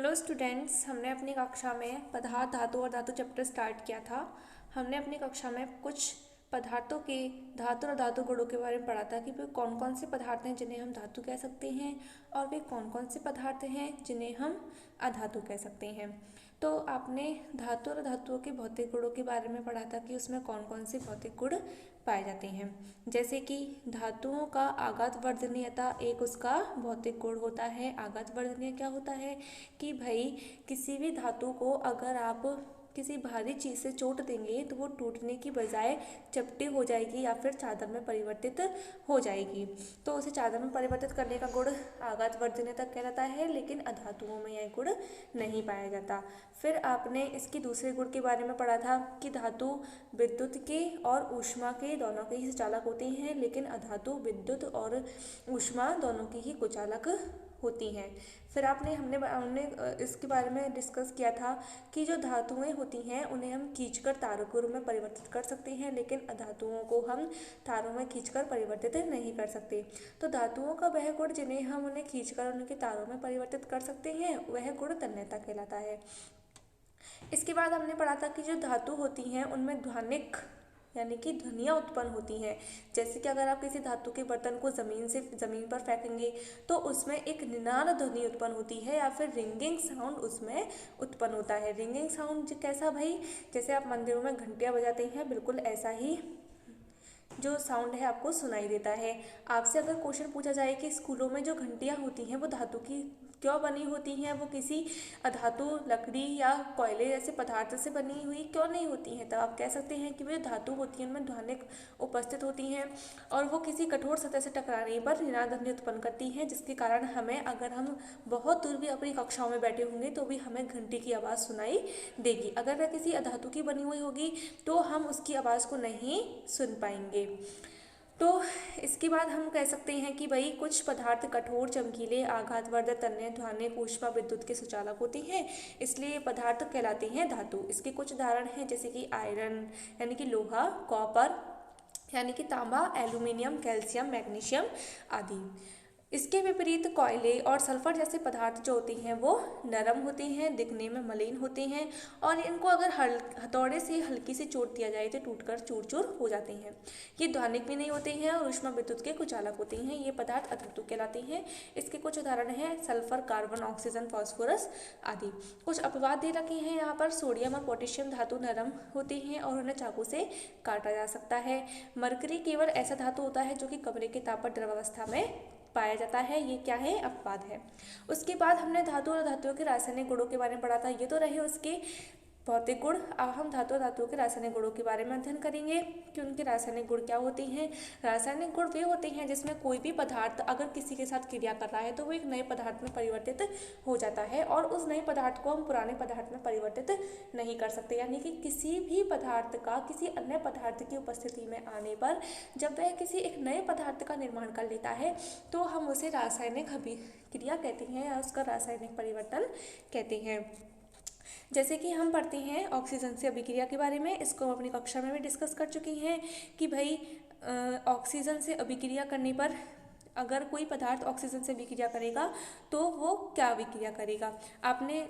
Hello students, हमने अपनी कक्षा में पदार्थ, धातु और धातु चैप्टर स्टार्ट किया था। हमने अपनी कक्षा में कुछ पदार्थों के धातु और धातु गुणों के बारे में पढ़ा था कि वे कौन कौन से पदार्थ हैं जिन्हें हम धातु कह सकते हैं और वे कौन कौन से पदार्थ हैं जिन्हें हम अधातु कह सकते हैं। तो आपने धातु और धातुओं के भौतिक गुणों के बारे में पढ़ा था कि उसमें कौन कौन से भौतिक गुण पाए जाते हैं। जैसे कि धातुओं का आघात वर्धनीयता एक उसका भौतिक गुण होता है। आघात वर्धनीय क्या होता है कि भाई किसी भी धातु को अगर आप किसी भारी चीज़ से चोट देंगे तो वो टूटने की बजाय चपटी हो जाएगी या फिर चादर में परिवर्तित हो जाएगी। तो उसे चादर में परिवर्तित करने का गुण आघात वर्धनीयता कहलाता है, लेकिन अधातुओं में यह गुण नहीं पाया जाता। फिर आपने इसकी दूसरे गुण के बारे में पढ़ा था कि धातु विद्युत के और ऊष्मा के दोनों के ही सुचालक होते हैं, लेकिन अधातु विद्युत और ऊष्मा दोनों की ही कुचालक होती हैं। फिर हमने इसके बारे में डिस्कस किया था कि जो धातुएं होती हैं उन्हें हम खींचकर तारों के रूप में परिवर्तित कर सकते हैं, लेकिन अधातुओं को हम तारों में खींचकर परिवर्तित नहीं कर सकते। तो धातुओं का वह गुण जिन्हें हम उन्हें खींचकर उनके तारों में परिवर्तित कर सकते हैं वह गुण तन्यता कहलाता है। इसके बाद हमने पढ़ा था कि जो धातु होती हैं उनमें ध्वनिक यानी कि ध्वनियाँ उत्पन्न होती हैं। जैसे कि अगर आप किसी धातु के बर्तन को ज़मीन पर फेंकेंगे तो उसमें एक निनाद ध्वनि उत्पन्न होती है या फिर रिंगिंग साउंड उसमें उत्पन्न होता है। रिंगिंग साउंड कैसा भाई, जैसे आप मंदिरों में घंटियाँ बजाते हैं, बिल्कुल ऐसा ही जो साउंड है आपको सुनाई देता है। आपसे अगर क्वेश्चन पूछा जाए कि स्कूलों में जो घंटियाँ होती हैं वो धातु की क्यों बनी होती हैं, वो किसी अधातु लकड़ी या कोयले जैसे पदार्थ से बनी हुई क्यों नहीं होती हैं, तब आप कह सकते हैं कि वे धातु होती हैं उनमें ध्वनिक उपस्थित होती हैं और वो किसी कठोर सतह से टकराने पर निनाद ध्वनि उत्पन्न करती हैं, जिसके कारण हमें अगर हम बहुत दूर भी अपनी कक्षाओं में बैठे होंगे तो भी हमें घंटी की आवाज़ सुनाई देगी। अगर वह किसी अधातु की बनी हुई होगी तो हम उसकी आवाज़ को नहीं सुन पाएंगे। तो इसके बाद हम कह सकते हैं कि भाई कुछ पदार्थ कठोर, चमकीले, आघातवर्धक, तन्य, ध्वनिक, ऊष्मा, विद्युत के सुचालक होते हैं, इसलिए पदार्थ कहलाते हैं धातु। इसके कुछ उदाहरण हैं जैसे कि आयरन यानी कि लोहा, कॉपर यानी कि तांबा, एल्यूमिनियम, कैल्शियम, मैग्नीशियम आदि। इसके विपरीत कोयले और सल्फर जैसे पदार्थ जो होते हैं वो नरम होते हैं, दिखने में मलिन होते हैं और इनको अगर हथौड़े से हल्की सी चोट दिया जाए तो टूटकर चूर चूर हो जाते हैं। ये ध्वनिक भी नहीं होते हैं और ऊष्मा विद्युत के कुचालक होते हैं। ये पदार्थ अधातु कहलाते हैं। इसके कुछ उदाहरण हैं सल्फर, कार्बन, ऑक्सीजन, फास्फोरस आदि। कुछ अपवाद दे रखे हैं यहाँ पर। सोडियम और पोटेशियम धातु नरम होते हैं और उन्हें चाकू से काटा जा सकता है। मरकरी केवल ऐसा धातु होता है जो कि कमरे के ताप पर द्रवावस्था में पाया जाता है। ये क्या है, अपवाद है। उसके बाद हमने धातु और धातुओं के रासायनिक गुणों के बारे में पढ़ा था। ये तो रहे उसके भौतिक गुण। अब हम धातु और धातुओं के रासायनिक गुणों के बारे में अध्ययन करेंगे कि उनके रासायनिक गुण क्या होते हैं। रासायनिक गुण वे होते हैं जिसमें कोई भी पदार्थ अगर किसी के साथ क्रिया कर रहा है तो वो एक नए पदार्थ में परिवर्तित हो जाता है और उस नए पदार्थ को हम पुराने पदार्थ में परिवर्तित नहीं कर सकते। यानी कि किसी भी पदार्थ का किसी अन्य पदार्थ की उपस्थिति में आने पर जब वह किसी एक नए पदार्थ का निर्माण कर लेता है तो हम उसे रासायनिक अभिक्रिया कहते हैं या उसका रासायनिक परिवर्तन कहते हैं। जैसे कि हम पढ़ते हैं ऑक्सीजन से अभिक्रिया के बारे में, इसको हम अपनी कक्षा में भी डिस्कस कर चुकी हैं कि भाई ऑक्सीजन से अभिक्रिया करने पर अगर कोई पदार्थ ऑक्सीजन से अभिक्रिया करेगा तो वो क्या अभिक्रिया करेगा। आपने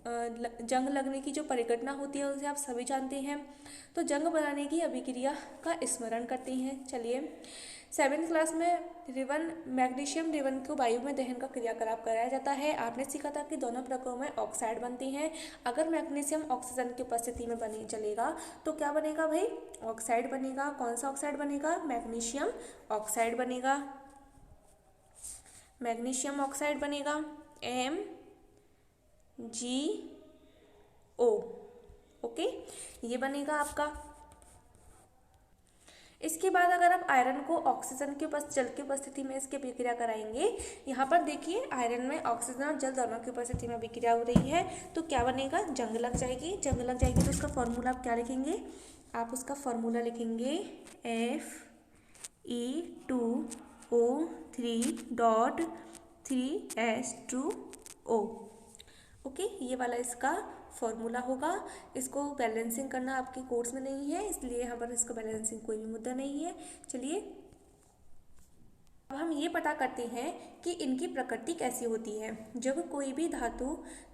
जंग लगने की जो परिघटना होती है उसे आप सभी जानते हैं। तो जंग बनाने की अभिक्रिया का स्मरण करते हैं। चलिए, 7th क्लास में रिवन मैग्नीशियम रिवन को वायु में दहन का क्रियाकलाप कराया जाता है। आपने सीखा था कि दोनों प्रक्रियाओं में ऑक्साइड बनती हैं। अगर मैग्नीशियम ऑक्सीजन की उपस्थिति में बनी चलेगा तो क्या बनेगा भाई, ऑक्साइड बनेगा। कौन सा ऑक्साइड बनेगा, मैग्नीशियम ऑक्साइड बनेगा। मैग्नीशियम ऑक्साइड बनेगा MgO। ओके, ये बनेगा आपका। इसके बाद अगर आप आयरन को ऑक्सीजन के जल की उपस्थिति में इसकी अभिक्रिया कराएंगे, यहाँ पर देखिए आयरन में ऑक्सीजन और जल दोनों की उपस्थिति में अभिक्रिया हो रही है तो क्या बनेगा, जंग लग जाएगी। जंग लग जाएगी तो उसका फॉर्मूला आप क्या लिखेंगे, आप उसका फॉर्मूला लिखेंगे Fe2O3.3H2O। ओके, ये वाला इसका फॉर्मूला होगा। इसको बैलेंसिंग करना आपके कोर्स में नहीं है, इसलिए यहाँ पर इसका बैलेंसिंग कोई भी मुद्दा नहीं है। चलिए, अब हम ये पता करते हैं कि इनकी प्रकृति कैसी होती है। जब कोई भी धातु,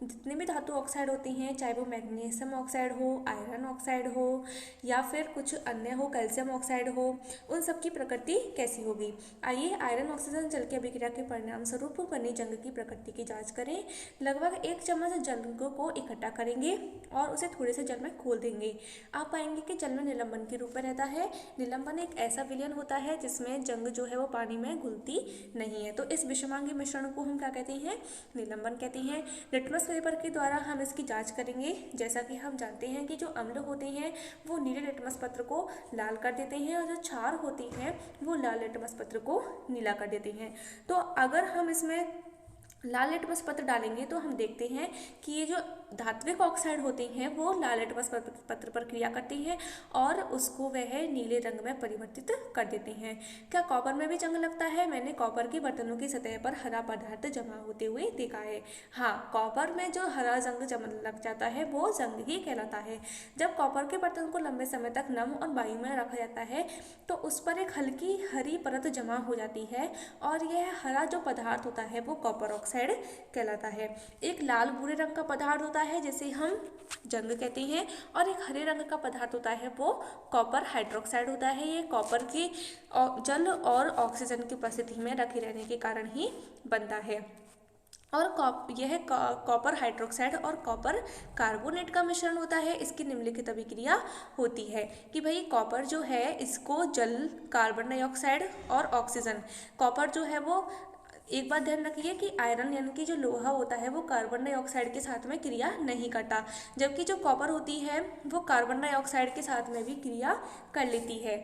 जितने भी धातु ऑक्साइड होती हैं, चाहे वो मैग्नीशियम ऑक्साइड हो, आयरन ऑक्साइड हो, या फिर कुछ अन्य हो, कैल्शियम ऑक्साइड हो, उन सब की प्रकृति कैसी होगी। आइए आयरन ऑक्सीजन जल की अभिक्रिया के परिणाम स्वरूप बनी जंग की प्रकृति की जाँच करें। लगभग 1 चम्मच जंग को इकट्ठा करेंगे और उसे थोड़े से जल में घोल देंगे। आप पाएंगे कि जल में निलंबन के रूप में रहता है। निलंबन एक ऐसा विलयन होता है जिसमें जंग जो है वो पानी में घुलती नहीं है। तो इस विषमांगी मिश्रण को हम क्या कहते हैं, निलंबन कहते हैं। लिटमस पेपर के द्वारा हम इसकी जांच करेंगे। जैसा कि हम जानते हैं कि जो अम्ल होते हैं वो नीले लिटमस पत्र को लाल कर देते हैं और जो क्षार होती हैं वो लाल लिटमस पत्र को नीला कर देते हैं। तो अगर हम इसमें लाल लिटमस पत्र डालेंगे तो हम देखते हैं कि ये जो धात्विक ऑक्साइड होते हैं वो लाल लिटमस पत्र पर क्रिया करती हैं और उसको वह नीले रंग में परिवर्तित कर देते हैं। क्या कॉपर में भी जंग लगता है? मैंने कॉपर के बर्तनों की सतह पर हरा पदार्थ जमा होते हुए देखा है। हाँ, कॉपर में जो हरा जंग जम लग जाता है वो जंग ही कहलाता है। जब कॉपर के बर्तन को लंबे समय तक नम और वायु में रखा जाता है तो उस पर एक हल्की हरी परत जमा हो जाती है और यह हरा जो पदार्थ होता है वो कॉपर ऑक्साइड कहलाता है। एक लाल भूरे रंग का पदार्थ होता है जिसे हम जंग कहते हैं और एक हरे रंग का पदार्थ होता है वो कॉपर हाइड्रोक्साइड होता है। ये कॉपर के जल और ऑक्सीजन की उपस्थिति में रखे रहने के कारण ही बनता है। और यह कॉपर हाइड्रोक्साइड और कॉपर कार्बोनेट का मिश्रण होता है। इसकी निम्नलिखित अभिक्रिया होती है कि भाई कॉपर जो है इसको जल, कार्बन डाइऑक्साइड और ऑक्सीजन, कॉपर जो है वो, एक बात ध्यान रखिए कि आयरन यानी कि जो लोहा होता है वो कार्बन डाइऑक्साइड के साथ में क्रिया नहीं करता, जबकि जो कॉपर होती है वो कार्बन डाइऑक्साइड के साथ में भी क्रिया कर लेती है।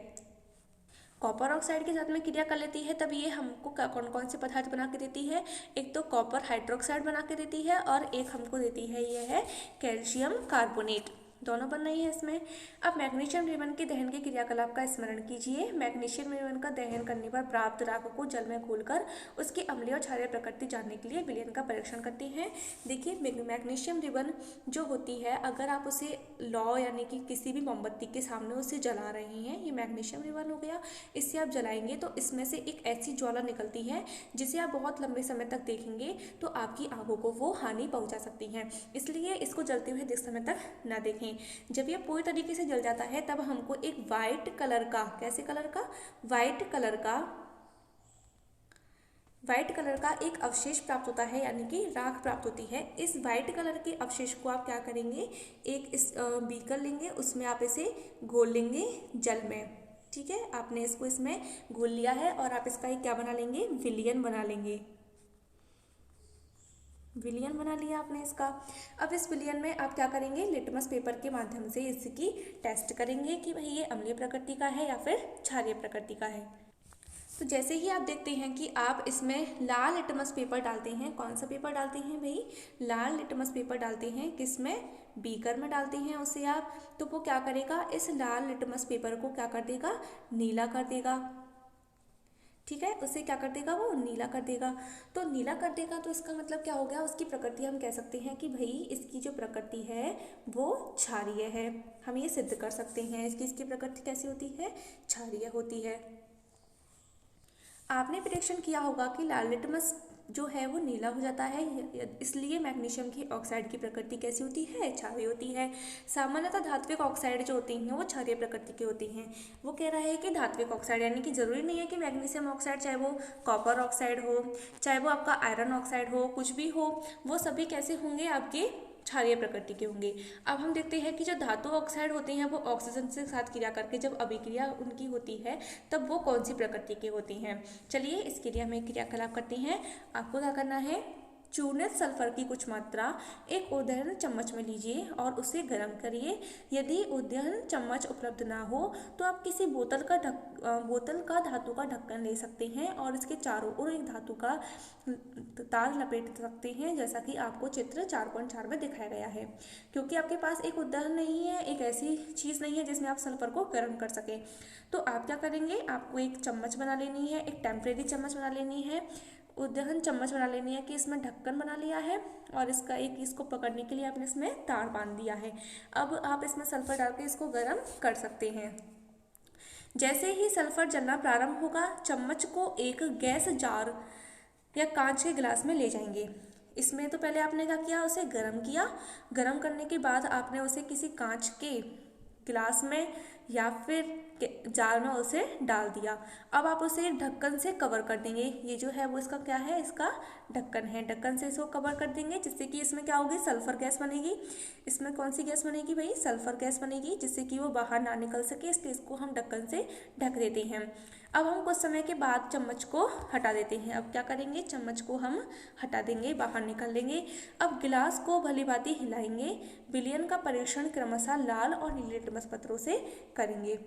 कॉपर ऑक्साइड के साथ में क्रिया कर लेती है तब ये हमको कौन कौन से पदार्थ बना के देती है, एक तो कॉपर हाइड्रोक्साइड बना के देती है और एक हमको देती है यह है कैल्शियम कार्बोनेट, दोनों बन रही है इसमें। अब मैग्नीशियम रिबन के दहन के क्रियाकलाप का स्मरण कीजिए। मैग्नीशियम रिबन का दहन करने पर प्राप्त राख को जल में घोलकर उसकी अम्लीय और क्षारीय प्रकृति जानने के लिए विलयन का परीक्षण करते हैं। देखिए मैग्नीशियम रिबन जो होती है, अगर आप उसे लौ यानी कि किसी भी मोमबत्ती के सामने उसे जला रहे हैं, ये मैग्नीशियम रिबन हो गया, इससे आप जलाएंगे तो इसमें से एक ऐसी ज्वाला निकलती है जिसे आप बहुत लंबे समय तक देखेंगे तो आपकी आंखों को वो हानि पहुंचा सकती है, इसलिए इसको जलते हुए अधिक समय तक न देखें। जब ये पूरी तरीके से जल जाता है तब हमको एक वाइट कलर का, कैसे कलर का, वाइट कलर का एक अवशेष प्राप्त होता है यानी कि राख प्राप्त होती है। इस वाइट कलर के अवशेष को आप क्या करेंगे, एक इस बीकर लेंगे, उसमें आप इसे घोल लेंगे जल में। ठीक है, आपने इसको इसमें घोल लिया है और आप इसका एक क्या बना लेंगे, विलयन बना लेंगे। विलयन बना लिया आपने इसका। अब इस विलयन में आप क्या करेंगे, लिटमस पेपर के माध्यम से इसकी टेस्ट करेंगे कि भाई ये अम्लीय प्रकृति का है या फिर क्षारीय प्रकृति का है। तो जैसे ही आप देखते हैं कि आप इसमें लाल लिटमस पेपर डालते हैं, कौन सा पेपर डालते हैं भाई, लाल लिटमस पेपर डालते हैं, किसमें, बीकर में डालते हैं उसे आप, तो वो क्या करेगा, इस लाल लिटमस पेपर को क्या कर देगा, नीला कर देगा। ठीक है, उसे क्या कर देगा, वो नीला कर देगा। तो नीला कर देगा तो इसका मतलब क्या हो गया, उसकी प्रकृति हम कह सकते हैं कि भाई इसकी जो प्रकृति है वो क्षारीय है। हम ये सिद्ध कर सकते हैं इसकी प्रकृति कैसी होती है, क्षारीय होती है। आपने परीक्षण किया होगा कि लाल लिटमस जो है वो नीला हो जाता है, इसलिए मैग्नीशियम की ऑक्साइड की प्रकृति कैसी होती है, क्षारीय होती है। सामान्यतः धात्विक ऑक्साइड जो होती हैं वो क्षारीय प्रकृति की होती हैं। वो कह रहा है कि धात्विक ऑक्साइड यानी कि जरूरी नहीं है कि मैग्नीशियम ऑक्साइड, चाहे वो कॉपर ऑक्साइड हो, चाहे वो आपका आयरन ऑक्साइड हो, कुछ भी हो, वो सभी कैसे होंगे, आपके क्षारीय प्रकृति के होंगे। अब हम देखते हैं कि जो धातु ऑक्साइड होते हैं वो ऑक्सीजन के साथ क्रिया करके जब अभिक्रिया उनकी होती है तब वो कौन सी प्रकृति के होती हैं। चलिए इस क्रिया में क्रियाकलाप करते हैं। आपको क्या करना है, चूर्णित सल्फर की कुछ मात्रा एक उद्दहन चम्मच में लीजिए और उसे गर्म करिए। यदि उद्दहन चम्मच उपलब्ध ना हो तो आप किसी बोतल का धातु का ढक्कन ले सकते हैं और इसके चारों ओर एक धातु का तार लपेट सकते हैं, जैसा कि आपको चित्र 4.4 में दिखाया गया है। क्योंकि आपके पास एक उद्दहन नहीं है, एक ऐसी चीज़ नहीं है जिसमें आप सल्फर को गर्म कर सकें, तो आप क्या करेंगे, आपको एक चम्मच बना लेनी है, एक टेम्परेरी चम्मच बना लेनी है, उद्दहन चम्मच बना लेनी है कि इसमें ढक्कन बना लिया है और इसको पकड़ने के लिए आपने इसमें तार बांध दिया है। अब आप इसमें सल्फर डाल के इसको गर्म कर सकते हैं। जैसे ही सल्फर जलना प्रारंभ होगा, चम्मच को एक गैस जार या कांच के गिलास में ले जाएंगे। इसमें तो पहले आपने क्या किया, उसे गर्म किया। गर्म करने के बाद आपने उसे किसी कांच के गिलास में या फिर जार में उसे डाल दिया। अब आप उसे ढक्कन से कवर कर देंगे। ये जो है वो इसका क्या है, इसका ढक्कन है। ढक्कन से इसको कवर कर देंगे, जिससे कि इसमें क्या होगी, सल्फर गैस बनेगी। इसमें कौन सी गैस बनेगी भाई, सल्फर गैस बनेगी, जिससे कि वो बाहर ना निकल सके, इसलिए इसको हम ढक्कन से ढक देते हैं। अब हम कुछ समय के बाद चम्मच को हटा देते हैं। अब क्या करेंगे, चम्मच को हम हटा देंगे, बाहर निकाल लेंगे। अब गिलास को भली भांति हिलाएंगे। विलयन का परीक्षण क्रमशः लाल और नीले लिटमस पत्रों से करेंगे।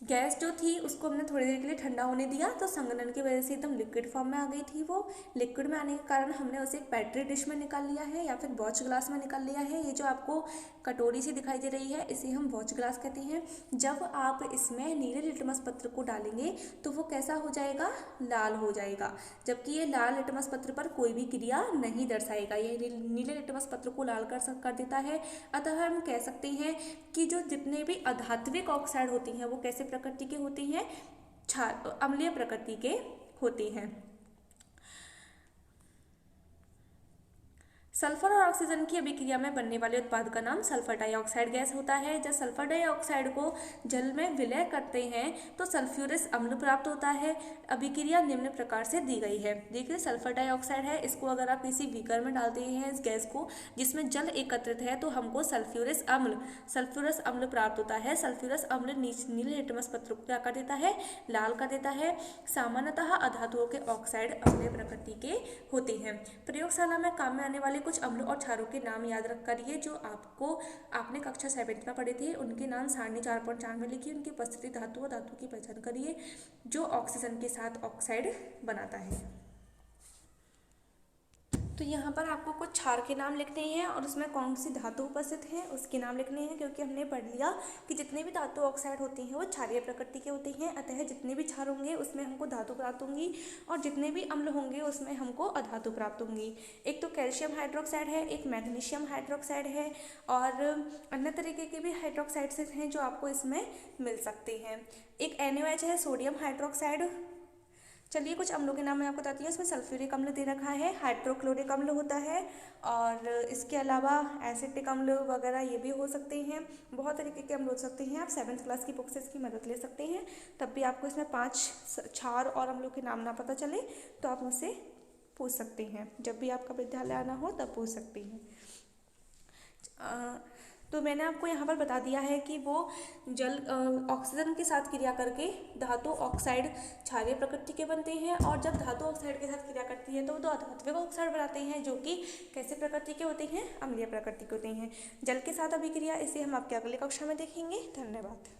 गैस जो थी उसको हमने थोड़ी देर के लिए ठंडा होने दिया, तो संघनन की वजह से एकदम लिक्विड फॉर्म में आ गई थी। वो लिक्विड में आने के कारण हमने उसे एक पेट्री डिश में निकाल लिया है या फिर वॉच ग्लास में निकाल लिया है। ये जो आपको कटोरी सी दिखाई दे रही है, इसे हम वॉच ग्लास कहते हैं। जब आप इसमें नीले लिटमस पत्र को डालेंगे तो वो कैसा हो जाएगा, लाल हो जाएगा, जबकि ये लाल लिटमस पत्र पर कोई भी क्रिया नहीं दर्शाएगा। ये नीले लिटमस पत्र को लाल कर देता है। अतः हम कह सकते हैं कि जो जितने भी अधात्विक ऑक्साइड होती हैं वो कैसे प्रकृति के होती हैं, अम्लीय प्रकृति के होती हैं। सल्फर और ऑक्सीजन की अभिक्रिया में बनने वाले उत्पाद का नाम सल्फर डाइऑक्साइड गैस होता है। जब सल्फर डाइऑक्साइड को जल में विलय करते हैं तो सल्फ्यूरस अम्ल प्राप्त होता है। अभिक्रिया निम्न प्रकार से दी गई है। देखिए सल्फर डाइऑक्साइड है, इसको अगर आप किसी बीकर में डालते हैं इस गैस को, जिसमें जल एकत्रित है, तो हमको सल्फ्यूरस अम्ल प्राप्त होता है। सल्फ्यूरस अम्ल नीले लिटमस पत्र को क्या कर देता है, लाल कर देता है। सामान्यतः अधातुओं के ऑक्साइड अम्लीय प्रकृति के होते हैं। प्रयोगशाला में काम में आने वाले कुछ अम्ल और क्षारों के नाम याद रख करिए, जो आपने कक्षा 7 में पढ़े थे। उनके नाम सारणी 4.4 में लिखिए। उनकी उपस्थिति धातु और धातु की पहचान करिए जो ऑक्सीजन के साथ ऑक्साइड बनाता है। तो यहाँ पर आपको कुछ क्षार के नाम लिखने हैं और उसमें कौन सी धातु उपस्थित है उसके नाम लिखने हैं, क्योंकि हमने पढ़ लिया कि जितने भी धातु ऑक्साइड होती हैं वो क्षारीय प्रकृति के होते हैं। अतः जितने भी क्षार होंगे उसमें हमको धातु प्राप्त होंगी और जितने भी अम्ल होंगे उसमें हमको अधातु प्राप्त होंगी। एक तो कैल्शियम हाइड्रोक्साइड है, एक मैग्नीशियम हाइड्रोक्साइड है और अन्य तरीके के भी हाइड्रोक्साइड्स हैं जो आपको इसमें मिल सकते हैं। एक NaOH है, सोडियम हाइड्रोक्साइड। चलिए कुछ अम्लों के नाम मैं आपको बताती हूँ। इसमें सल्फ्यूरिक अम्ल दे रखा है, हाइड्रोक्लोरिक अम्ल होता है और इसके अलावा एसिटिक अम्ल वगैरह ये भी हो सकते हैं। बहुत तरीके के अम्ल हो सकते हैं। आप 7th क्लास की बुक से इसकी मदद ले सकते हैं। तब भी आपको इसमें 5 क्षार और अम्लों के नाम ना पता चले तो आप मुझसे पूछ सकते हैं। जब भी आपका विद्यालय आना हो तब पूछ सकते हैं। तो मैंने आपको यहाँ पर बता दिया है कि वो जल ऑक्सीजन के साथ क्रिया करके धातु ऑक्साइड क्षारीय प्रकृति के बनते हैं और जब धातु ऑक्साइड के साथ क्रिया करती है तो वो अधात्विक ऑक्साइड बनाते हैं जो कि कैसे प्रकृति के होते हैं, अम्लीय प्रकृति के होते हैं। जल के साथ अभिक्रिया, इसे हम आपके अगले कक्षा में देखेंगे। धन्यवाद।